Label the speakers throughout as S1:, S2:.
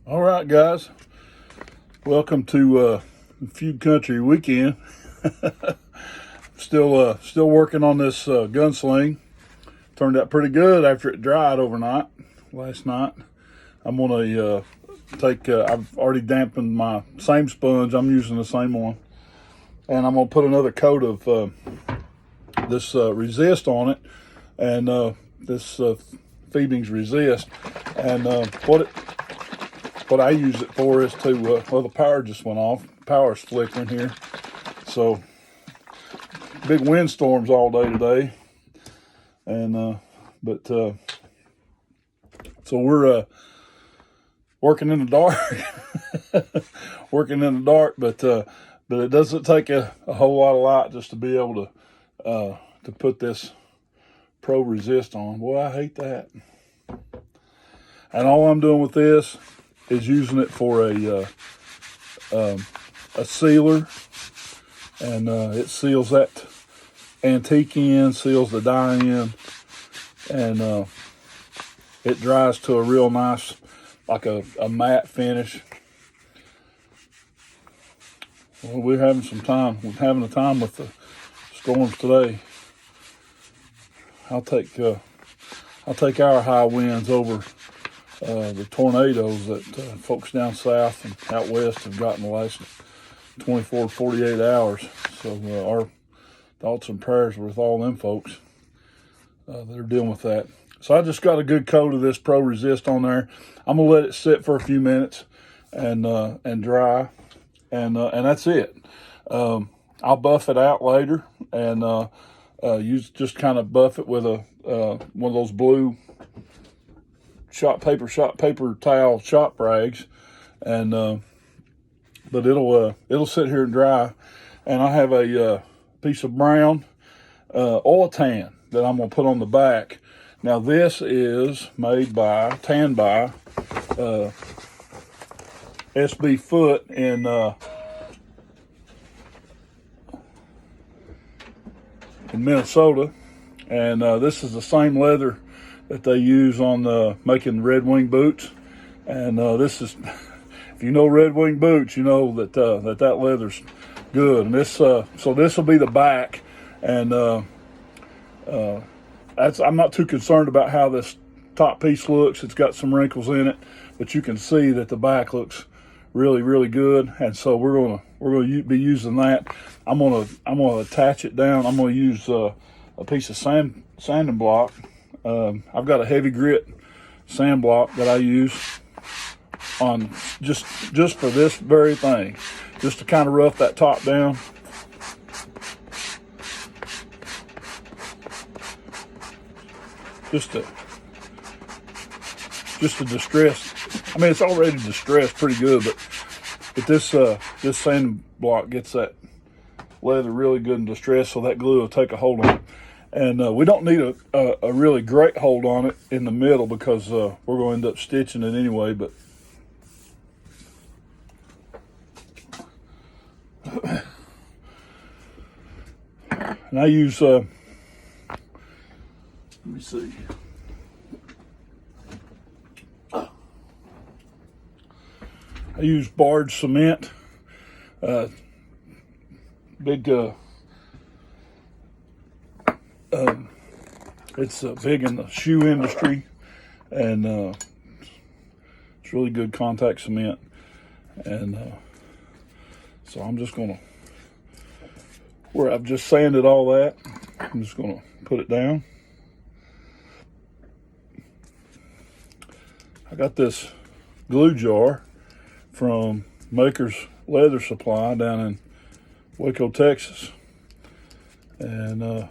S1: All right, guys. Welcome to Feud Country Weekend. Still working on this gunsling. Turned out pretty good after it dried overnight. Last night, I'm gonna take. I've already dampened my same sponge. I'm using the same one, and I'm gonna put another coat of this resist on it, and this Fiebing's resist, and what I use it for is to, well, the power just went off. Power's flickering here. So, big windstorms all day today. And, so we're working in the dark. Working in the dark, but it doesn't take a whole lot of light just to be able to put this Pro Resist on. Boy, I hate that. And all I'm doing with this is using it for a sealer, and it seals that antique end, seals the die end, and it dries to a real nice, like a matte finish. Well, we're having a time with the storms today. I'll take our high winds over the tornadoes that folks down south and out west have gotten the last 24 to 48 hours. So our thoughts and prayers with all them folks that are dealing with that. So I just got a good coat of this Pro Resist on there. I'm gonna let it sit for a few minutes and dry, and that's it. I'll buff it out later and use just kind of buff it with a one of those blue shop paper towel shop rags, and but it'll sit here and dry. And I have a piece of brown oil tan that I'm gonna put on the back. Now this is made by SB Foot in Minnesota, and this is the same leather that they use on making Red Wing boots. And this is, if you know Red Wing boots, you know that that leather's good. And this, so this will be the back, and I'm not too concerned about how this top piece looks. It's got some wrinkles in it, but you can see that the back looks really, really good. And so we're gonna be using that. I'm gonna attach it down. I'm gonna use a piece of sanding block. I've got a heavy grit sand block that I use on just for this very thing, just to kind of rough that top down. Just to distress. I mean, it's already distressed pretty good, but this sand block gets that leather really good and distressed, so that glue will take a hold on it. And we don't need a really great hold on it in the middle, because we're going to end up stitching it anyway. But and I use let me see. I use barge cement. Big. It's big in the shoe industry, and it's really good contact cement. And so I'm just gonna, where I've just sanded all that, I'm just gonna put it down. I got this glue jar from Maker's Leather Supply down in Waco, Texas, and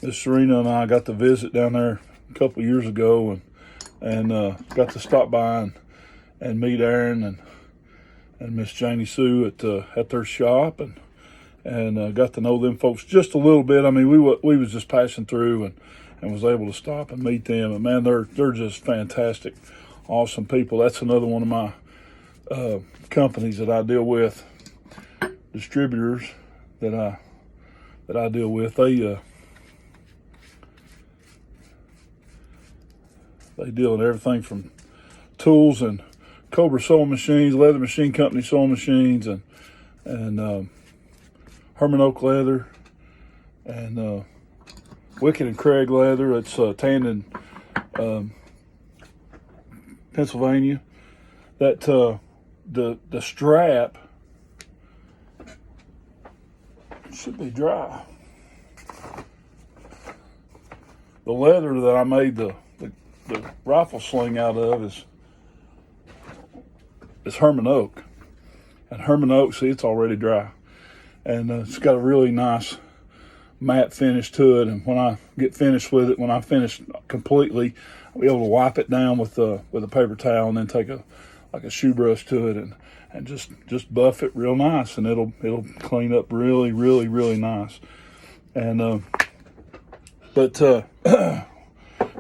S1: Miss Serena and I got to visit down there a couple of years ago, and got to stop by and meet Aaron and Miss Janie Sue at their shop, and got to know them folks just a little bit. I mean, we was just passing through and was able to stop and meet them. And man, they're just fantastic, awesome people. That's another one of my companies that I deal with, distributors that I deal with. They deal in everything from tools and Cobra sewing machines, Leather Machine Company sewing machines, and Herman Oak leather, and Wicked and Craig leather. It's tanned in Pennsylvania. That the strap should be dry. The leather that I made the rifle sling out of is Herman Oak, and Herman Oak, see, it's already dry, and it's got a really nice matte finish to it. And when I get finished with it, when I finish completely, I'll be able to wipe it down with a paper towel, and then take a shoe brush to it, and just buff it real nice, and it'll clean up really, really, really nice. And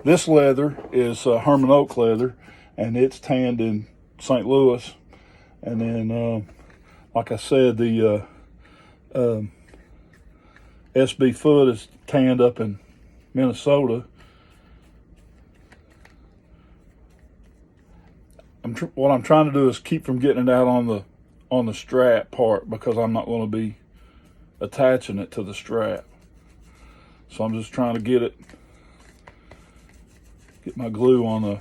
S1: this leather is Herman Oak leather, and it's tanned in St. Louis. And then, like I said, the SB foot is tanned up in Minnesota. What I'm trying to do is keep from getting it out on the strap part, because I'm not going to be attaching it to the strap. So I'm just trying to get my glue on the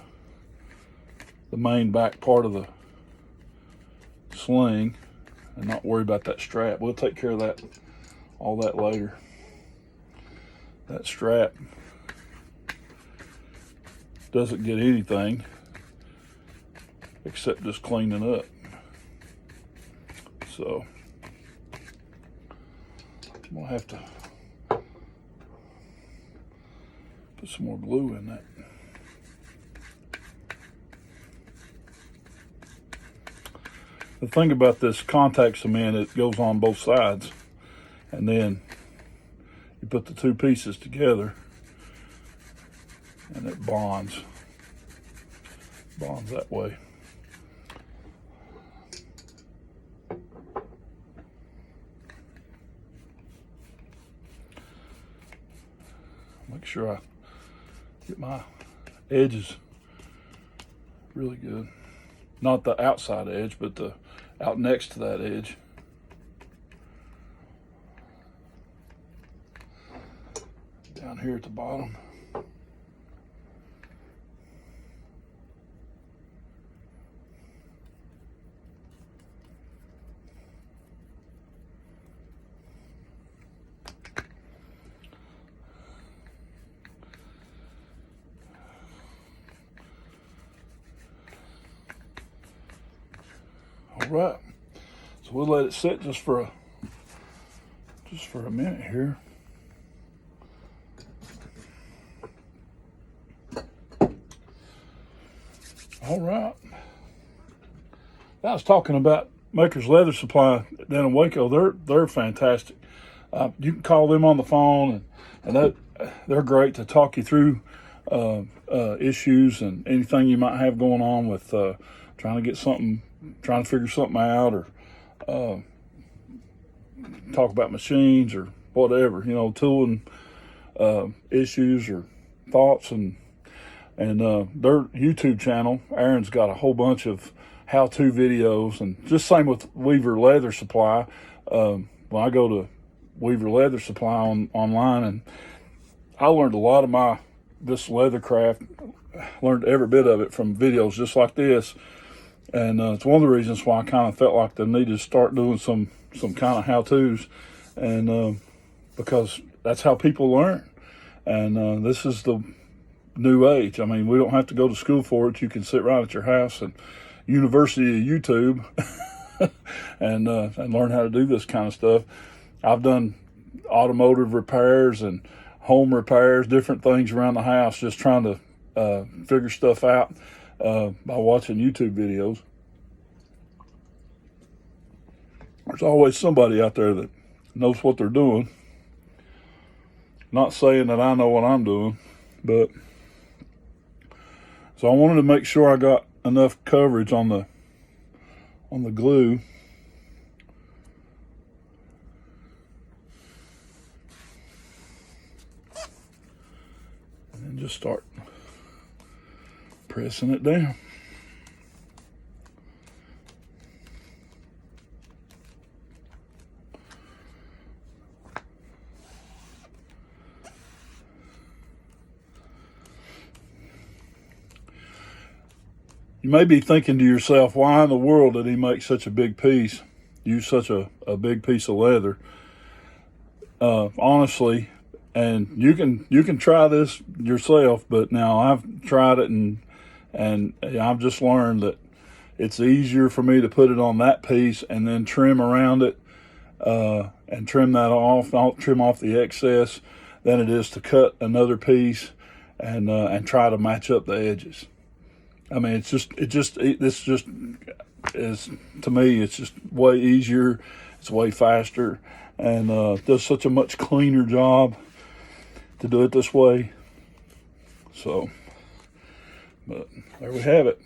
S1: main back part of the sling, and not worry about that strap. We'll take care of all that later. That strap doesn't get anything except just cleaning up. So I'm gonna have to put some more glue in that. The thing about this contact cement, it goes on both sides, and then you put the two pieces together and it bonds that way. Make sure I get my edges really good. Not the outside edge, but the out next to that edge. Down here at the bottom. All right, so we'll let it sit just for a minute here. All right. I was talking about Maker's Leather Supply down in Waco. They're fantastic. You can call them on the phone, and they're great to talk you through issues and anything you might have going on with trying to figure something out, or talk about machines or whatever, tooling issues or thoughts. And their YouTube channel, Aaron's got a whole bunch of how-to videos, and just same with Weaver Leather Supply. When I go to Weaver Leather Supply online, and I learned a lot of this leather craft, learned every bit of it from videos just like this. And it's one of the reasons why I kind of felt like they needed to start doing some kind of how-tos, and because that's how people learn. And this is the new age. I mean, we don't have to go to school for it. You can sit right at your house and University of YouTube and learn how to do this kind of stuff. I've done automotive repairs and home repairs, different things around the house, just trying to figure stuff out by watching YouTube videos. There's always somebody out there that knows what they're doing. Not saying that I know what I'm doing, but so I wanted to make sure I got enough coverage on the glue. And then just start pressing it down. You may be thinking to yourself, why in the world did he make such a big piece, use such a big piece of leather? Honestly, and you can try this yourself, but now I've tried it, and I've just learned that it's easier for me to put it on that piece and then trim around it, and trim that off. I'll trim off the excess than it is to cut another piece and try to match up the edges. I mean, this just is, to me, it's just way easier. It's way faster, and does such a much cleaner job to do it this way. So, but there we have it.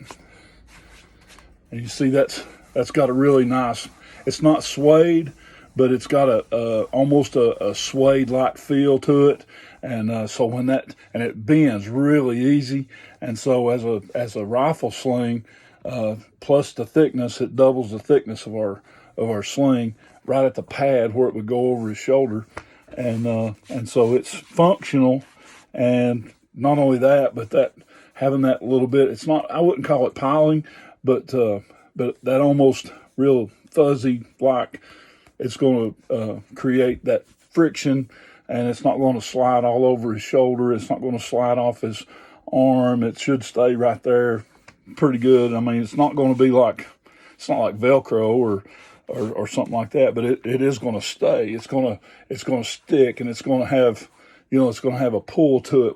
S1: And you see that's got a really nice, it's not suede, but it's got almost a suede-like feel to it. And so when and it bends really easy. And so as a rifle sling, plus the thickness, it doubles the thickness of our sling right at the pad where it would go over his shoulder. And so it's functional. And not only that, but having that little bit, it's not, I wouldn't call it piling, but that almost real fuzzy, like, it's going to create that friction, and it's not going to slide all over his shoulder. It's not going to slide off his arm. It should stay right there pretty good. I mean, it's not going to be like, it's not like Velcro or something like that, but it is going to stay. It's going to stick, and it's going to have, it's going to have a pull to it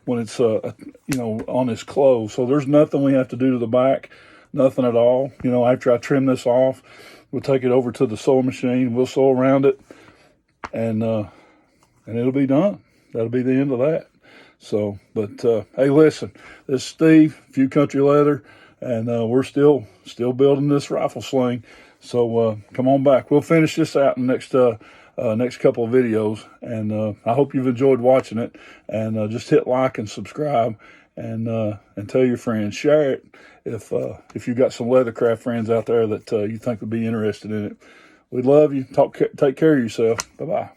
S1: when it's on his clothes. So there's nothing we have to do to the back, nothing at all. After I trim this off, we'll take it over to the sewing machine. We'll sew around it, and it'll be done. That'll be the end of that. So, but hey, listen, this is Steve, Few Country Leather, and we're still building this rifle sling. So come on back. We'll finish this out in the next couple of videos, and I hope you've enjoyed watching it. And just hit like and subscribe, and tell your friends. Share it if you've got some leathercraft friends out there that you think would be interested in it. We love you. Take care of yourself. Bye-bye.